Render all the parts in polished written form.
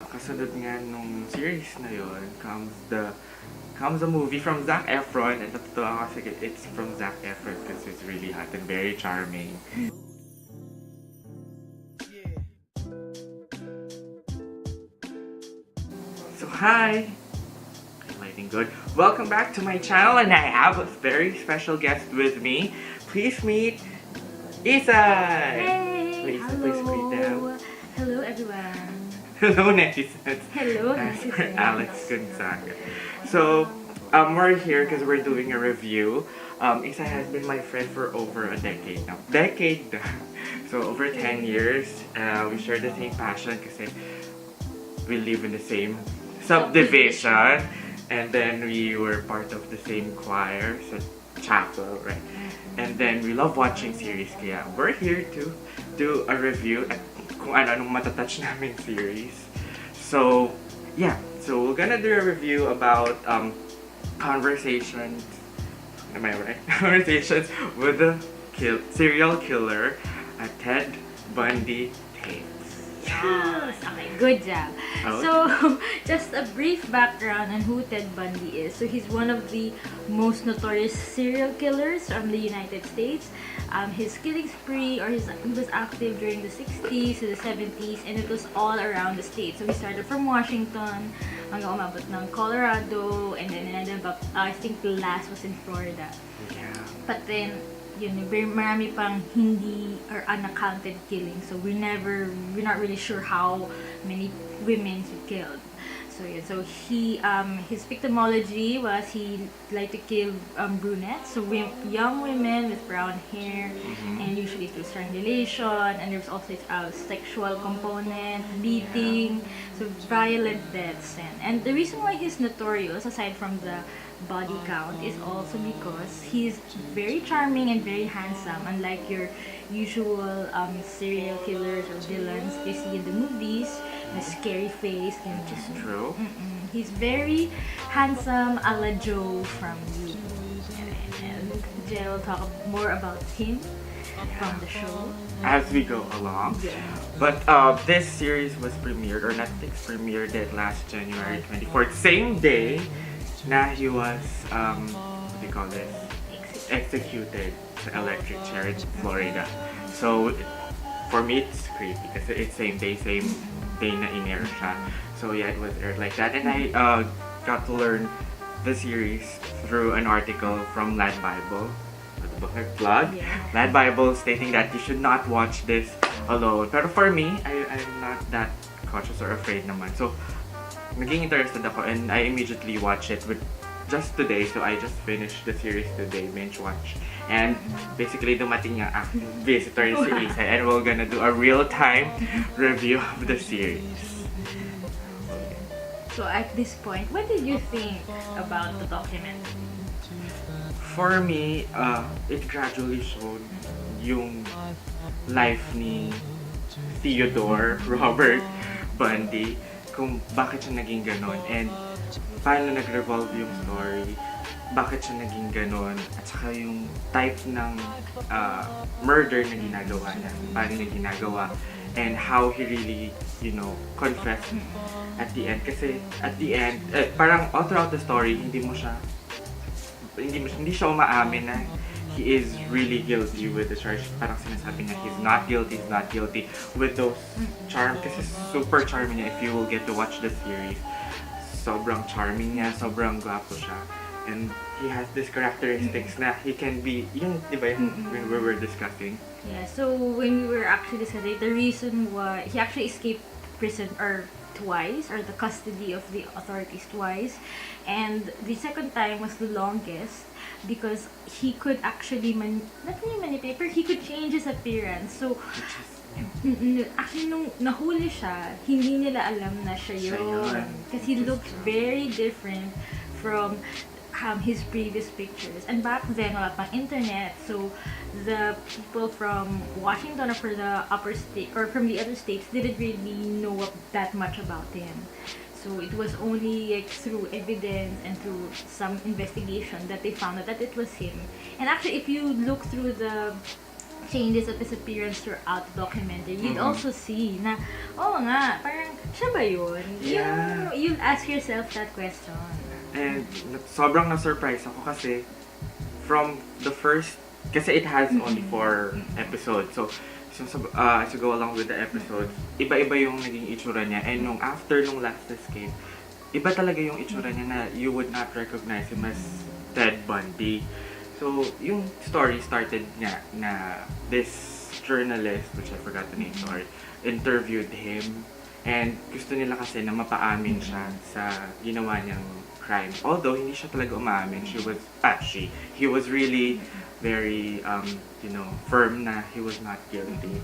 kasunod nga nung series na yon comes a movie from Zac Efron, and natutuwa ako kasi it's from Zac Efron because it's really hot and very charming. So hi! I'm lighting good. Welcome back to my channel, and I have a very special guest with me. Please meet Isay! Hey! Please Hello! greet them. Hello, everyone! Hello, netizens! Hello, As for netizens. Alex Gonzaga. So, we're here because we're doing a review. Isay has been my friend for over a decade now. So, over 10 years. We share the same passion kasi we live in the same subdivision. And then we were part of the same choir sa chapel, right? And then we love watching series, kaya we're here to do a review at kung ano-anong matatouch namin series. So, yeah. So, we're gonna do a review about conversations, am I right? Conversations with the serial killer, Ted Bundy tapes. Yes! Okay, good job. Okay. So, just a brief background on who Ted Bundy is. So, he's one of the most notorious serial killers from the United States. His killing spree, he was active during the 60s to the 70s, and it was all around the state. So, he started from Washington, hanggang umabot ng Colorado, and then ended up, I think the last was in Florida. Yeah. But then, yun, marami pang hindi or unaccounted killings. So we're not really sure how many women he killed. So yeah, so his victimology was he liked to kill brunettes, so young women with brown hair, and usually through strangulation. And there's also a sexual component, beating, so violent deaths. And the reason why he's notorious, aside from the body count, is also because he's very charming and very handsome, unlike your usual serial killers or villains you see in the movies, the scary face, and Which is true. He's very handsome, a la Joe from You. And Jay will talk more about him from the show As we go along. Yeah. But this series was premiered, or Netflix premiered it last January 24th, same day na he was, what do you call this? Executed sa electric chair in Florida. So, for me, it's creepy kasi it's same day na in-air siya. So yeah, it was aired like that. And I got to learn the series through an article from Lad Bible. Plug. Yeah. Lad Bible stating that you should not watch this alone. Pero for me, I'm not that cautious or afraid naman. So, naging interested ako and I immediately watched it just today. So I just finished the series today, binge watch. And basically dumating yung active visitor si Isay, and we're gonna do a real-time review of the series. So at this point, what did you think about the documentary? For me, it gradually showed yung life ni Theodore Robert Bundy, kung bakit siya naging ganon, and paano nag-revolve yung story, bakit siya naging ganon, at saka yung type ng murder na ginagawa niya, paano niya ginagawa, and how he really, confessed at the end. Kasi at the end, parang all throughout the story, hindi siya umaamin na he is really guilty with the charge. Parang sinasabi niya, he's not guilty with those charm. Kasi super charming niya if you will get to watch the series. Sobrang charming niya, sobrang gwapo siya. And he has these characteristics na he can be, yung, di ba, when we were discussing. Yeah, so when we were actually discussing, the reason why he actually escaped prison twice, or the custody of the authorities twice, and the second time was the longest because he could actually not really manipulate, but he could change his appearance. So actually nung nahuli siya, hindi nila alam na siya yun. Kasi he looked very different from his previous pictures. And back then, wala pang internet, so the people from Washington or from the upper state or from the other states didn't really know that much about him. So it was only like through evidence and through some investigation that they found out that it was him. And actually, if you look through the changes of his appearance throughout the documentary, you'd also see na, oh nga, parang Siya ba yun? Yeah. You'll ask yourself that question. And sobrang na-surprise ako kasi from the first, kasi it has only 4 episodes. So as you go along with the episodes, iba-iba yung naging itsura niya. And nung after nung last escape, iba talaga yung itsura niya na you would not recognize him as Ted Bundy. So yung story started nga na this journalist, which I forgot the name, sorry, interviewed him. And gusto nila kasi na mapaamin siya sa ginawa niyang crime. Although hindi siya talaga umaamin, he was really very firm na he was not guilty.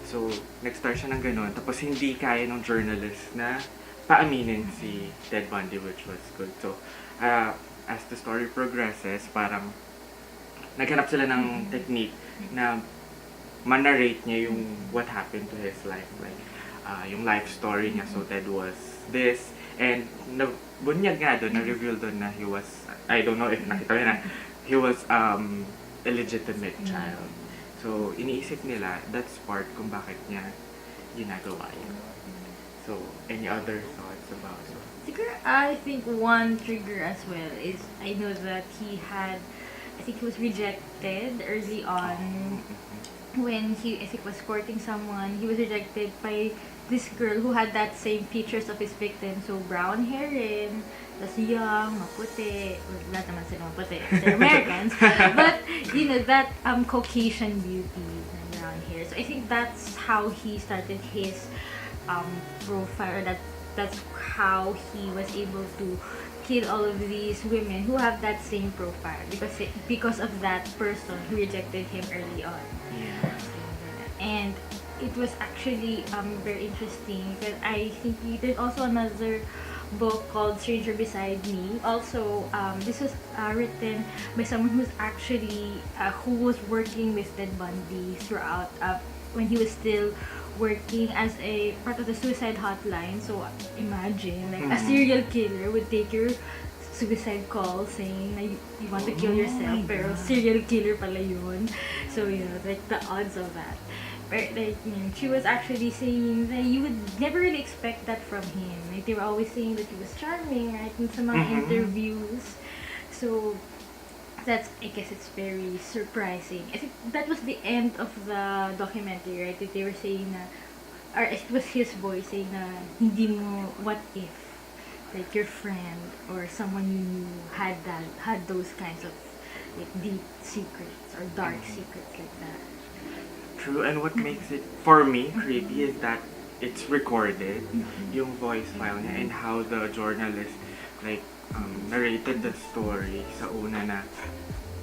So nag-start siya ng ganun, tapos hindi kaya ng journalist na paaminin si Ted Bundy, which was good. So as the story progresses, parang naghanap sila ng technique na manarrate niya yung what happened to his life, like yung life story niya. So Ted was this, and bunyag nga doon, na-reveal doon na he was, I don't know if nakita niya na, he was illegitimate child. So iniisip nila, that's part kung bakit niya ginagawa yun. So any other thoughts about it? Siguro, I think one trigger as well is, I know that he was rejected early on when I think was courting someone. He was rejected by this girl who had that same features of his victim. So, brown hair rin, tas young, maputi, or lahat naman sila maputi, they're Americans. But, that Caucasian beauty na brown hair. So, I think that's how he started his profile. That's how he was able to kill all of these women who have that same profile because of that person who rejected him early on. Yeah. And it was actually very interesting because I think there's also another book called Stranger Beside Me. Also, this was written by someone who's actually who was working with Ted Bundy throughout when he was still working as a part of the suicide hotline. So imagine, like, a serial killer would take your suicide call saying na you want to kill yourself, pero serial killer pala yun. So, like, the odds of that. But, like, she was actually saying that you would never really expect that from him. Like, they were always saying that he was charming, right, in some interviews. So, I guess it's very surprising. I think that was the end of the documentary, right? That they were saying na, or it was his voice saying na, hindi mo, what if, like, your friend or someone you knew had those kinds of, like, deep secrets or dark secrets like that. True, and what makes it, for me, creepy is that it's recorded, yung voice file niya, and how the journalist, like, narrated the story sa una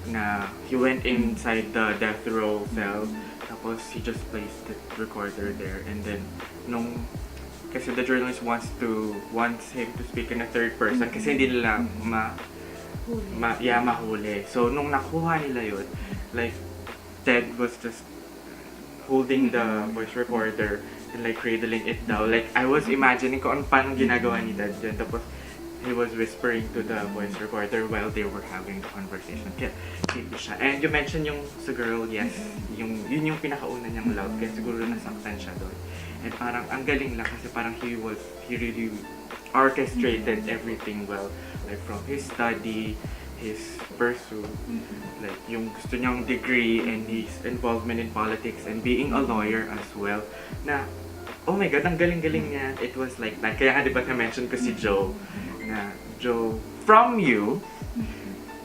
na he went inside the death row cell, tapos he just placed the recorder there, and then kasi the journalist wants him to speak in a third person kasi hindi nila mahuli. So nung nakuha nila yun, like, Ted was just holding the voice recorder and, like, cradling it down. Like, I was imagining kung paano ginagawa ni Ted dyan, tapos he was whispering to the voice recorder while they were having the conversation. Kaya, creepy siya. And you mentioned yung sa girl, yes, yun yung pinakauna niyang love, kaya siguro nasaktan siya doon. And parang, ang galing lang kasi parang he really orchestrated everything well. Like, from his study, his pursuit, like, yung gusto niyang degree, and his involvement in politics, and being a lawyer as well, na, oh my God, ang galing-galing niya. It was like that. Kaya nga, di ba, na-mention ko si Joe, na Joe, from you,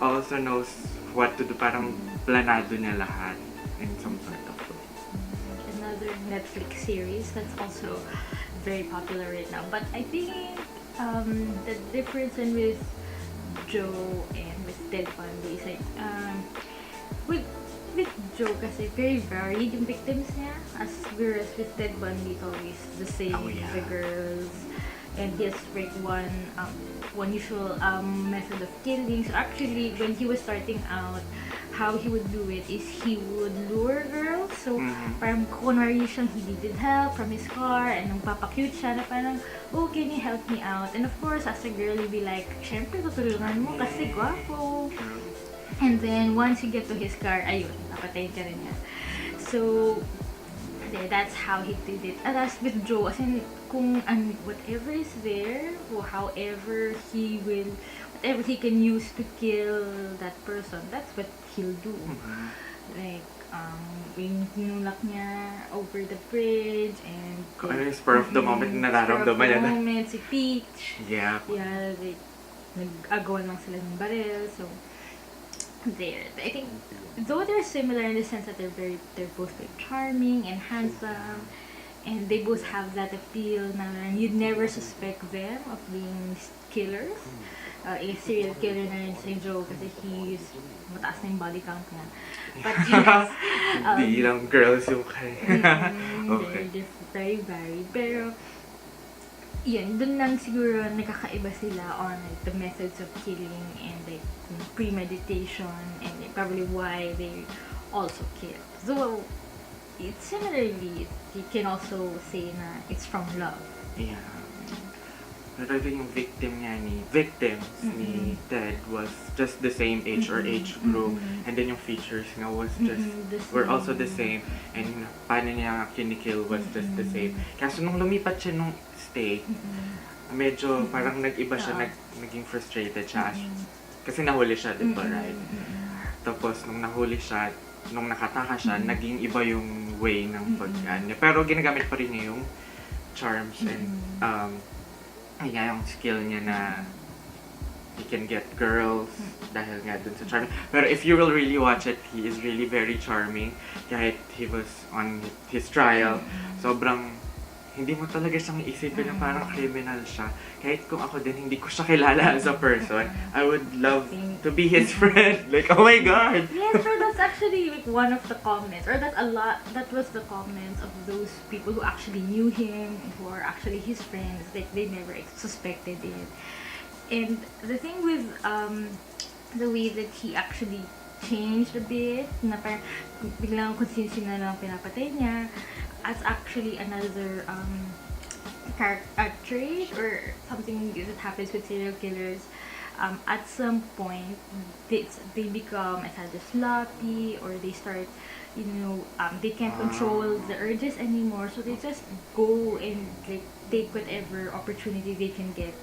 also knows what to do. Parang planado niya lahat in some sort of way. Another Netflix series that's also very popular right now. But I think the difference with Joe and with Ted Bundy is like, with Joe kasi very varied yung victims niya, as whereas with Ted Bundy it's always the same, the girls, and he has like one usual method of killing. So actually, when he was starting out, how he would do it is he would lure girls. So parang kunwari siyang he needed help from his car, and nung papakute siya na parang, oh, can you help me out? And of course, as a girl, you'd be like, syempre tutulungan mo kasi gwapo. And then once you get to his car, ayun, napatayin ka rin niya. So Kasi that's how he did it. And as with Joe, as in, whatever is there, or whatever he can use to kill that person, that's what he'll do. Like, yung tinulak niya over the bridge, and Kung ano yung spur of the moment na nararamdaman niya. Spur of the moment, si Peach. Yeah. Yeah, like, nag-agawan lang sila ng baril, so, there. I think, though they're similar in the sense that they're both very charming and handsome, and they both have that appeal na you'd never suspect them of being killers. A serial killer na rin si Joe kasi he's mataas na yung body count niya. But yes, Hindi lang girls yung kaya. Okay. very varied. Pero, yun, dun lang siguro nakakaiba sila on like, the methods of killing and like premeditation and like, probably why they also kill. So, it's similarly, you can also say na it's from love. Yeah. Pero yung victims ni Ted was just the same age or age group, and then yung features nga was just were also the same, and paano niya kinikill was just the same. Kaso nung lumipat siya nung state, medyo parang nag-iba siya, naging frustrated siya. Kasi nahuli siya, di ba, right? Tapos nung nahuli siya, nung nakataka siya, naging iba yung way ng pag-ano. Pero ginagamit pa rin niya yung charms and yung skill niya na he can get girls dahil nga dun sa charming. Pero if you will really watch it, he is really very charming. Kahit he was on his trial, sobrang hindi mo talaga siyang isipin na parang criminal siya. Kahit kung ako din, hindi ko siya kilala as a person, I would love to be his friend. Like, oh my God! Yes, sure, that's actually like one of the comments, or that was the comments of those people who actually knew him, who are actually his friends, like they never suspected it. And the thing with the way that he actually changed a bit, na parang biglang kung sino lang pinapatay niya, as actually another trait or something that happens with serial killers. At some point, they become either sloppy or they start, they can't control the urges anymore. So they just go and like take whatever opportunity they can get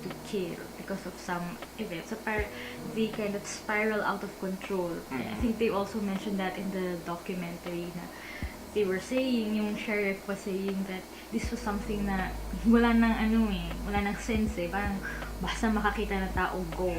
to kill because of some event. So they kind of spiral out of control. I think they also mentioned that in the documentary na they were saying, yung sheriff was saying that this was something na wala nang sense parang basta makakita ng tao, go,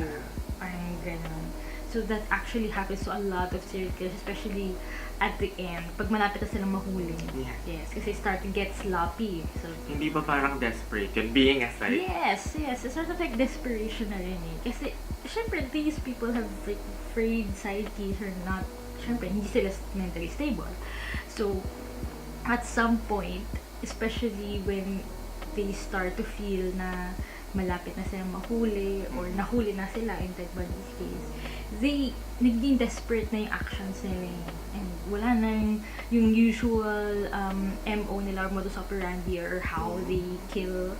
parang gano'n. So that actually happens to a lot of serial killers, especially at the end, pag malapit na silang mahuli. Yeah. Yes, kasi start to get sloppy. So, hindi ba parang desperate yun, being a psych? yes, it's sort of like desperation na rin Kasi, syempre, these people have like frayed psyches or not, syempre, hindi sila mentally stable. So, at some point, especially when they start to feel na malapit na silang mahuli or nahuli na sila in Ted Bundy's case, naging desperate na yung actions nila and wala na yung usual MO nila or modus operandi or how they kill.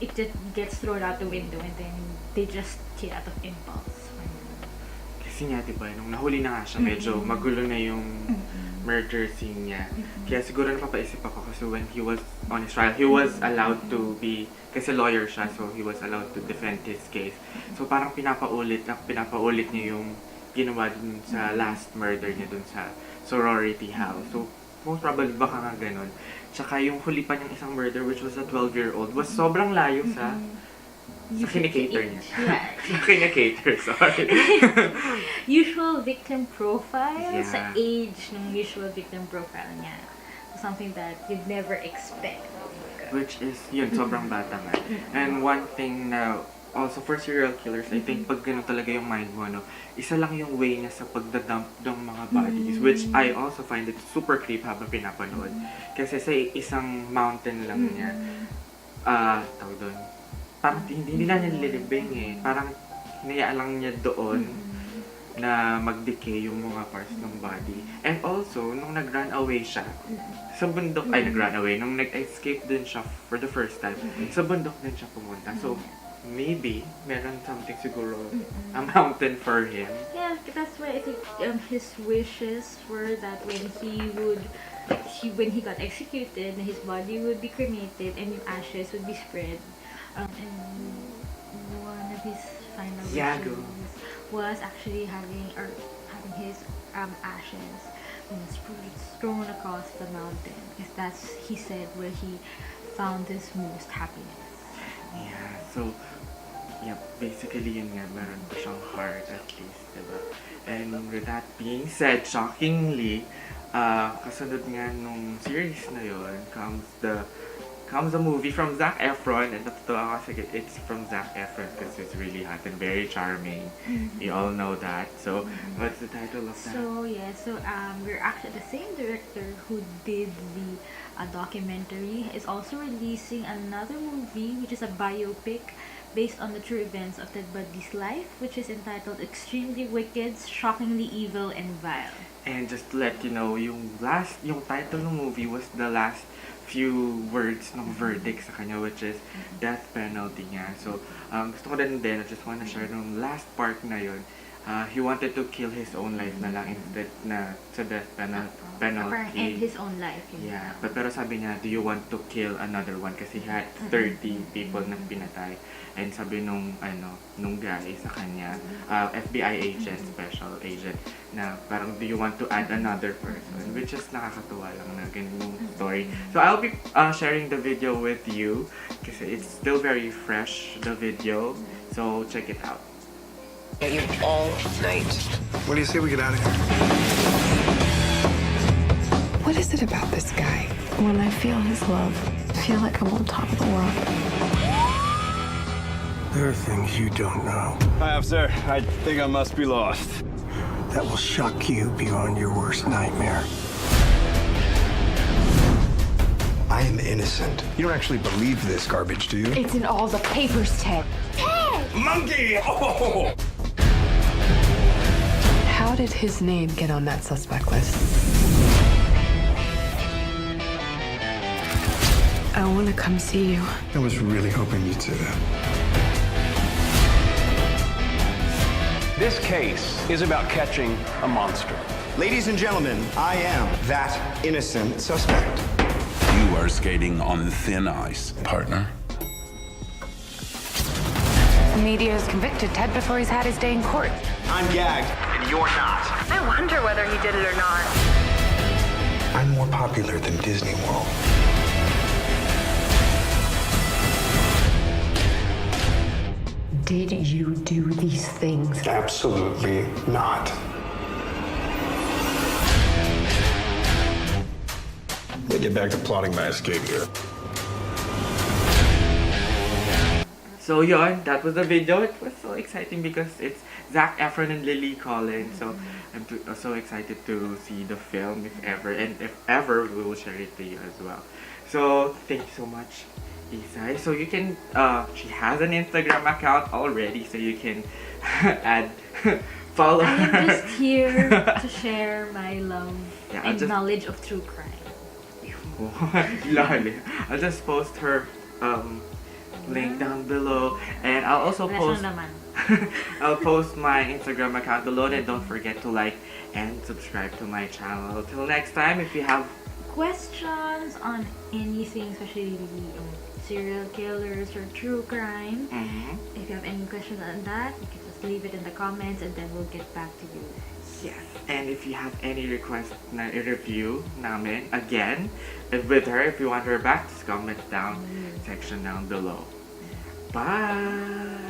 It just gets thrown out the window and then they just kill out of impulse. Kasi nga, diba, nung nahuli na nga siya, medyo magulo na yung murder scene niya. Kaya siguro napapaisip ako kasi when he was on his trial, he was allowed to be, kasi lawyer siya, so he was allowed to defend his case. So parang pinapaulit niya yung ginawa dun sa last murder niya dun sa sorority house. So most probably baka nga ganun. Tsaka yung huli pa niyang isang murder which was a 12-year-old was sobrang layo sa kinikater niya. Yeah. Sa kinikater, sorry. Usual victim profile Yeah. sa age ng usual victim profile niya. Something that you'd never expect. Which is, yun, sobrang bata nga. And one thing na, also for serial killers, I think pag gano'n talaga yung mind mo, isa lang yung way niya sa pagdadump ng mga bodies, which I also find it super creep habang pinapanood. Kasi sa isang mountain lang niya, tawag doon, parang hindi na niya nililibing parang hinayaan lang niya doon na mag-decay yung mga parts ng body. And also, nung nag-run away siya, sa bundok, nung nag-escape din siya for the first time, sa bundok din siya pumunta. So, maybe, meron something siguro, a mountain for him. Yeah, that's why I think his wishes were that when he would when he got executed, his body would be cremated and yung ashes would be spread. And one of his final Yago. wishes was actually having his ashes thrown across the mountain, because that's, he said, where he found his most happiness. Yeah, so, yeah, basically yun nga, meron pa siyang heart at least, diba? And with that being said, shockingly, kasunod nga nung series na yun, comes a movie from Zac Efron, and natutuwa ako kasi it's from Zac Efron because it's really hot and very charming. You all know that. So, what's the title of that? So we're actually the same director who did the documentary is also releasing another movie, which is a biopic based on the true events of Ted Bundy's life, which is entitled Extremely Wicked, Shockingly Evil, and Vile. And just to let you know, yung title ng movie was the last few words ng verdict sa kanya, which is death penalty niya. So, gusto ko din, I just wanna share nung last part na yun. He wanted to kill his own life na lang instead na sa death penalty. End his own life. Yeah, pero sabi niya, do you want to kill another one? Kasi he had 30 people na pinatay. And sabi nung guy sa kanya, FBI agent, special agent, na parang, do you want to add another person? Which is nakakatuwa lang na ganung story. So I'll be sharing the video with you kasi it's still very fresh, the video. So check it out. Get you all night. What do you say we get out of here? What is it about this guy? When I feel his love, I feel like I'm on top of the world. There are things you don't know Hi, officer. I think I must be lost. that will shock you beyond your worst nightmare. I am innocent. You don't actually believe this garbage, do you? It's in all the papers, Ted. Monkey! Oh! How did his name get on that suspect list? I want to come see you. I was really hoping you'd say that. This case is about catching a monster. Ladies and gentlemen, I am that innocent suspect. You are skating on thin ice, partner. The media has convicted Ted before he's had his day in court. I'm gagged, and you're not. I wonder whether he did it or not. I'm more popular than Disney World. Did you do these things? Absolutely not. Let me get back to plotting my escape here. So yun, that was the video. It was so exciting because it's Zac Efron and Lily Collins. So I'm so excited to see the film if ever. And if ever, we will share it to you as well. So thank you so much, Isay. So you can, she has an Instagram account already. So you can add, follow I her. am just here to share my love Yeah, and knowledge of true crime. Lol. I'll just post her link down below, and I'll also post I'll post my Instagram account below, and don't forget to like and subscribe to my channel. Till next time, if you have Questions on anything, especially serial killers or true crime, if you have any questions on that, you can just leave it in the comments and then we'll get back to you. yes, and if you have any request na i-review namin again with her, if you want her back, just comment down section down below. Bye.